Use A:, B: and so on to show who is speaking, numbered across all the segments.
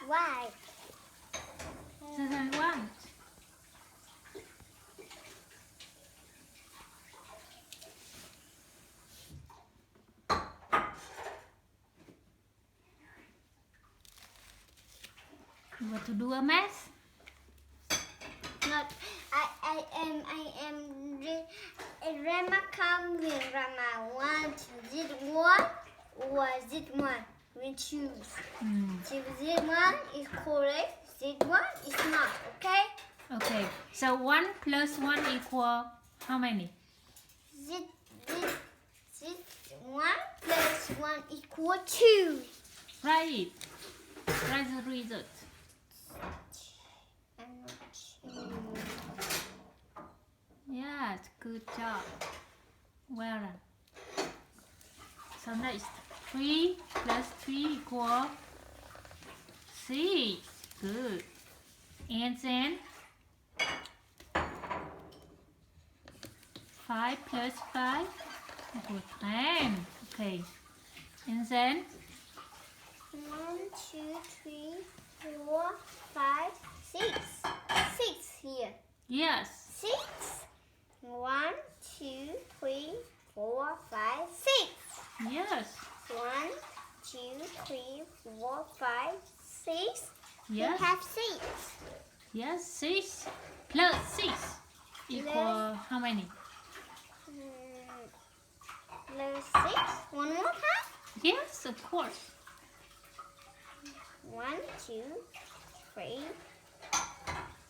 A: Why?
B: Because I want. You want to do a math?
A: Not. I am Rama Rama want this one or this one. We choose. If this one is correct, this one is not. Okay?
B: Okay. So 1 plus 1 equal how many?
A: This one plus one equal 2.
B: Write it. Write the result. Yes, good job. Well done. So next, 3 plus 3 equal 6. Good. And then 5 plus 5 equal 10. Okay. And then
A: 1, 2, 3, 4, 5, 6. 6 here.
B: yes.
A: 6. 1, 2, 3, 4, 5, 6.
B: Yes.
A: 1, 2, 3, 4, 5, 6.
B: Yes.
A: We have 6.
B: Yes. 6 plus 6 equal how many?
A: Plus 6. One more time.
B: Yes, of course.
A: 1, 2, 3,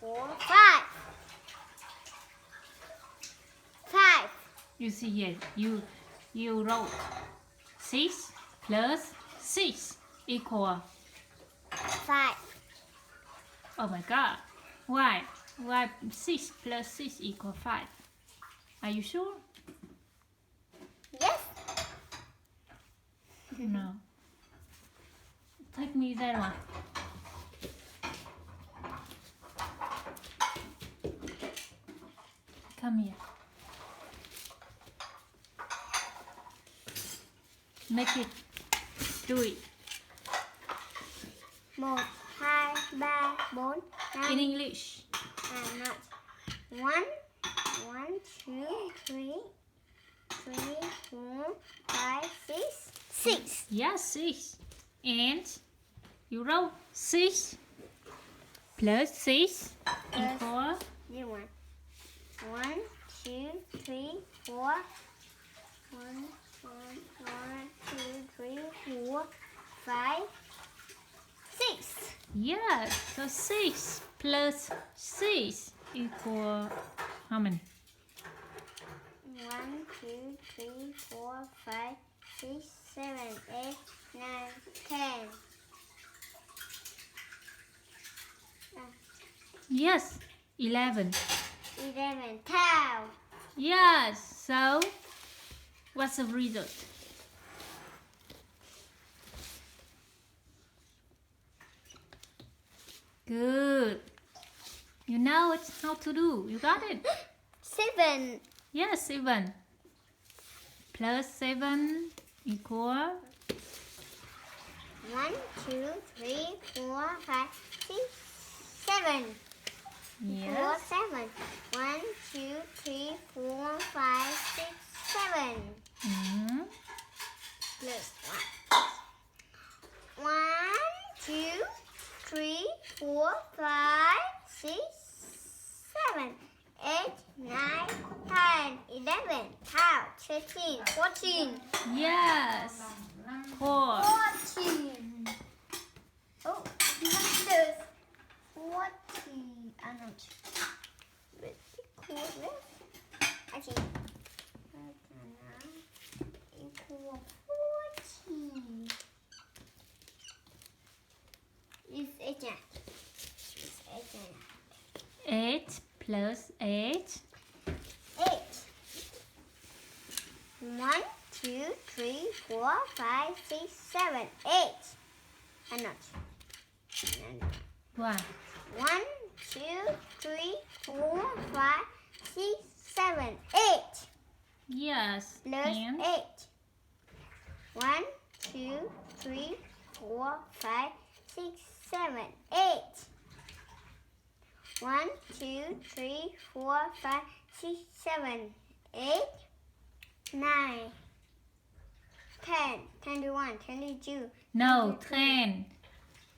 A: 4, 5. 5.
B: You see here, you wrote 6 plus 6 equal.
A: 5.
B: Oh my God. Why? Why 6 plus 6 equal 5? Are you sure?
A: Yes.
B: No. Take me that one. Come here. Make it. Do it.
A: 1, 2, 3, 4, 5.
B: In English.
A: Not. 1, 2, 3, 4, 5, 6. 6.
B: Yes, 6. And you wrote 6 plus 6 equal.
A: This one. 1, 2, 3, 4. 1, 2, 3, 4, 5, 6.
B: Yes, so 6 plus 6 equal how many?
A: 1, 2, 3, 4, 5, 6, 7, 8, 9, 10.
B: Yes, 11.
A: 11. 12.
B: Yes, so what's the result? Good. You know it's how to do. You got it?
A: 7.
B: Yes, 7. Plus 7 equal.
A: 1, 2, 3, 4, 5, 6, 7.
B: Yes.
A: 7. 1, 2, 3, 4, 5, 6, 7.
B: Mhm.
A: Plus 1. 1, 2, 3, 4, 5, 6, 7, 8, 9, 10, 11, 12, 13, 14.
B: Yes. 4.
A: 14. Oh, numbers. 14. I'm not equal. Actually, equal 14. It's 8. It's 8.
B: 8 plus 8.
A: 8. 1, 2, 3, 4, 5, 6, 7, 8. I'm not.
B: 1.
A: 1, 2, 3, 4, 5, 6, 7, 8.
B: Yes.
A: Plus
B: And
A: 8. 1, 2, 3, 4, 5, 6, 7, 8. 1, 2, 3, 4, 5, 6, 7, 8, 9, 10, 21, 22.
B: No, 10,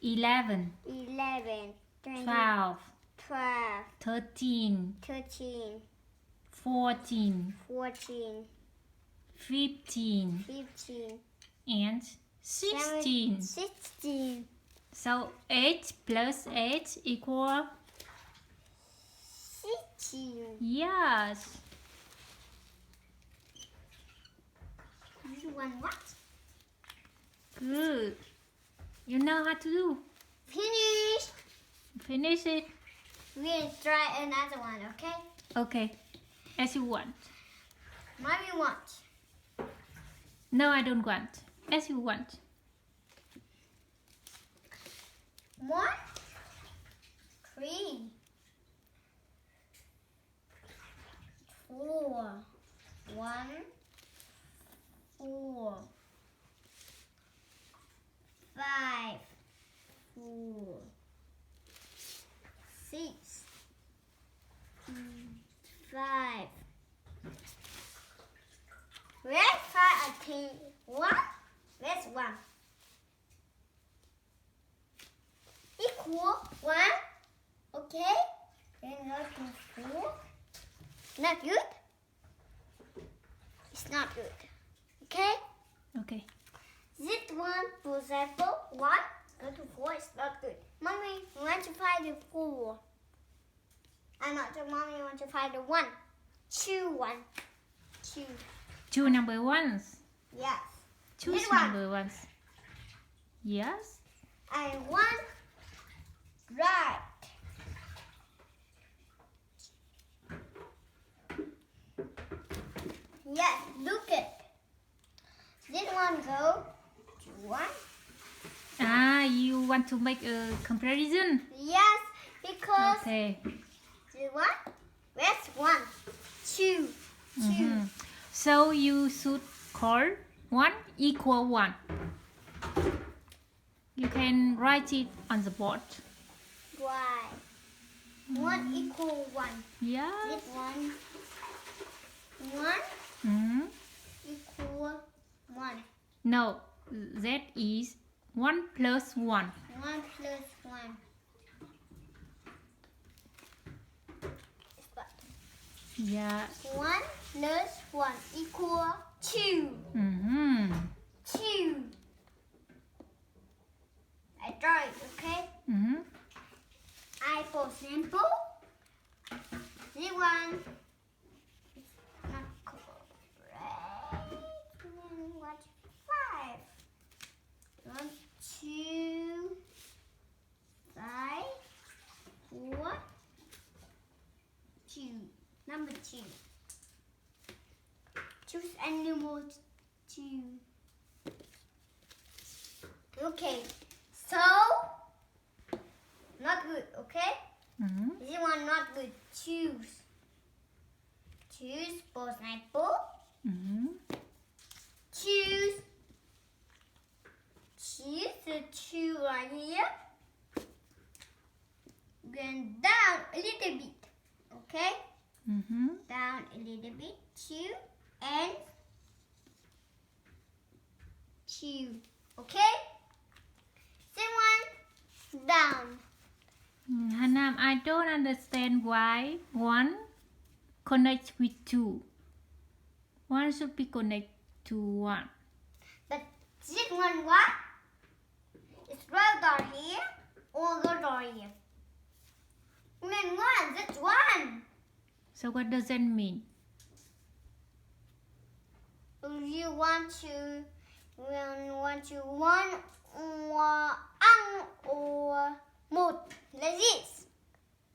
B: 11,
A: 11,
B: 12,
A: 12,
B: 13,
A: 13,
B: 14,
A: 14,
B: 15,
A: 15,
B: and 16.
A: 16.
B: So 8 plus 8 equal
A: 16.
B: yes.
A: This one what?
B: Good. You know how to do.
A: Finish.
B: Finish it.
A: We'll try another one, okay?
B: Okay. As you want.
A: Mommy wants.
B: No, I don't want. As you want.
A: 1, 3, 4, 1, 4, 5, 4, 6, 5. Where's 5? I think 1. Where's 1? Equal 1. Okay. Then go to 4. Not good? It's not good. Okay?
B: Okay.
A: This one, for example, 1 go to 4 is not good. Mommy, we want to find the 4. I'm not sure. Mommy want to find the 1. Choose 1. Choose.
B: Two number ones.
A: Yes.
B: Choose
A: This one.
B: number ones. Yes.
A: I want right. Yes, look it. This one go to 1.
B: Ah, you want to make a comparison?
A: Yes, because
B: Okay.
A: this one, where's 1? 2. 2.
B: So you should call 1 equal 1. You can write it on the board.
A: Why? 1 equal 1.
B: Yeah.
A: This one. 1
B: Mm-hmm.
A: equal 1.
B: No, that is 1 plus 1.
A: 1 plus 1.
B: Yeah.
A: 1 plus 1 equal 2.
B: Mm-hmm.
A: 2. I draw it, okay?
B: Mm-hmm.
A: I, for example, this one is not correct. Then what? 5. 1, 2, 5, 4, 2. Number 2. Choose animal 2. Okay, so not good, okay?
B: Mm-hmm.
A: This one not good. Choose. Choose, for example.
B: Mm-hmm.
A: Choose. Choose the 2 right here. Then down a little bit, okay?
B: Mm-hmm.
A: Down a little bit. 2 and 2, okay? This one down.
B: Hanam, I don't understand why 1 connects with 2. 1 should be connected to 1.
A: But this one what? It's right down here or go down here. Then 1, that's 1.
B: So what does that mean?
A: You want to 1 or ăn or 1 like this.